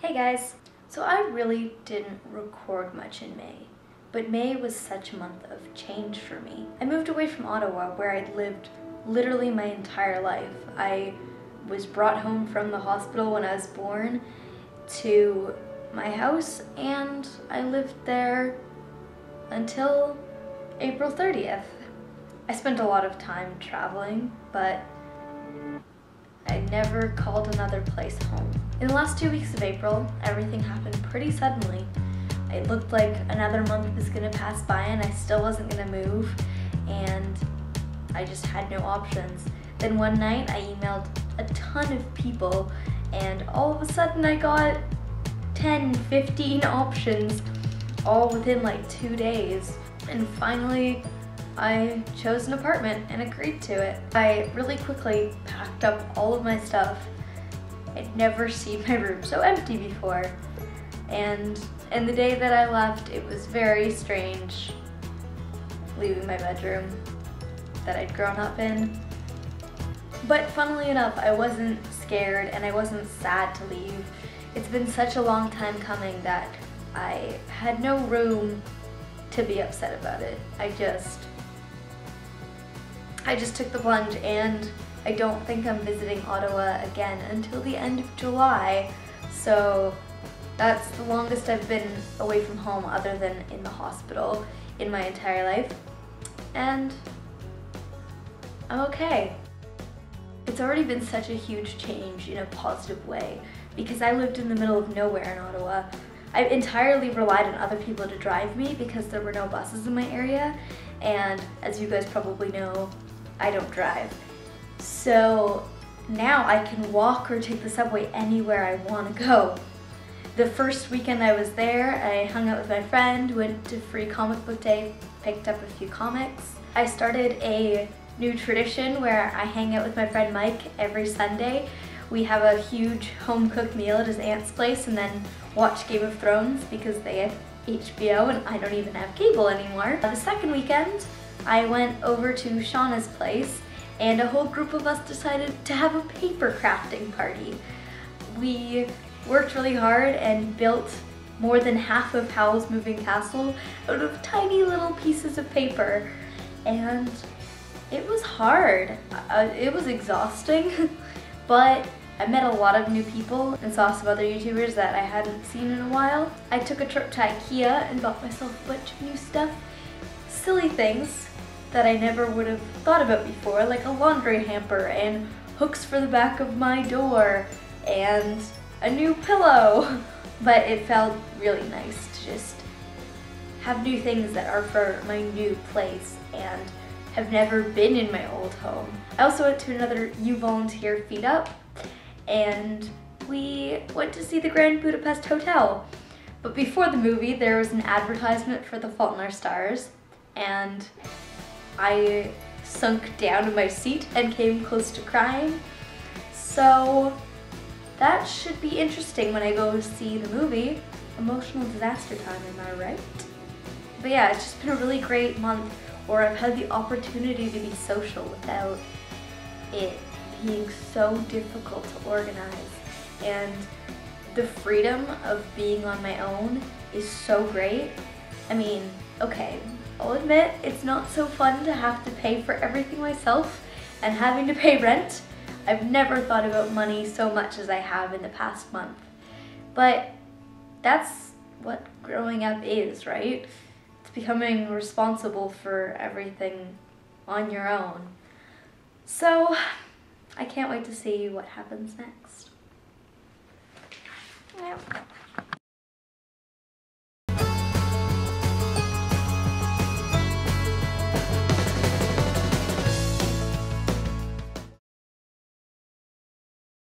Hey guys! So I really didn't record much in May, but May was such a month of change for me. I moved away from Ottawa where I'd lived literally my entire life. I was brought home from the hospital when I was born to my house, and I lived there until April 30th. I spent a lot of time traveling, but I never called another place home. In the last 2 weeks of April, everything happened pretty suddenly. It looked like another month was gonna pass by and I still wasn't gonna move, and I just had no options. Then one night I emailed a ton of people, and all of a sudden I got 10, 15 options, all within like 2 days. And finally, I chose an apartment and agreed to it. I really quickly packed up all of my stuff. I'd never seen my room so empty before. And the day that I left, it was very strange leaving my bedroom that I'd grown up in. But funnily enough, I wasn't scared and I wasn't sad to leave. It's been such a long time coming that I had no room to be upset about it. I just took the plunge, and I don't think I'm visiting Ottawa again until the end of July. So that's the longest I've been away from home other than in the hospital in my entire life. And I'm okay. It's already been such a huge change in a positive way because I lived in the middle of nowhere in Ottawa. I entirely relied on other people to drive me because there were no buses in my area, and as you guys probably know, I don't drive. So now I can walk or take the subway anywhere I want to go. The first weekend I was there, I hung out with my friend, went to free comic book day, picked up a few comics. I started a new tradition where I hang out with my friend Mike every Sunday. We have a huge home-cooked meal at his aunt's place and then watch Game of Thrones because they have HBO and I don't even have cable anymore. The second weekend, I went over to Shauna's place and a whole group of us decided to have a paper crafting party. We worked really hard and built more than half of Howl's Moving Castle out of tiny little pieces of paper, and it was hard. It was exhausting, but I met a lot of new people and saw some other YouTubers that I hadn't seen in a while. I took a trip to IKEA and bought myself a bunch of new stuff. Silly things that I never would have thought about before, like a laundry hamper and hooks for the back of my door and a new pillow. But it felt really nice to just have new things that are for my new place and have never been in my old home. I also went to another You Volunteer Feed Up, and we went to see the Grand Budapest Hotel. But before the movie, there was an advertisement for The Fault in Our Stars, and I sunk down in my seat and came close to crying. So that should be interesting when I go see the movie. Emotional disaster time, am I right? But yeah, it's just been a really great month where I've had the opportunity to be social without it being so difficult to organize. And the freedom of being on my own is so great. I mean, okay, I'll admit it's not so fun to have to pay for everything myself and having to pay rent. I've never thought about money so much as I have in the past month. But that's what growing up is, right? It's becoming responsible for everything on your own. So I can't wait to see what happens next. Yeah.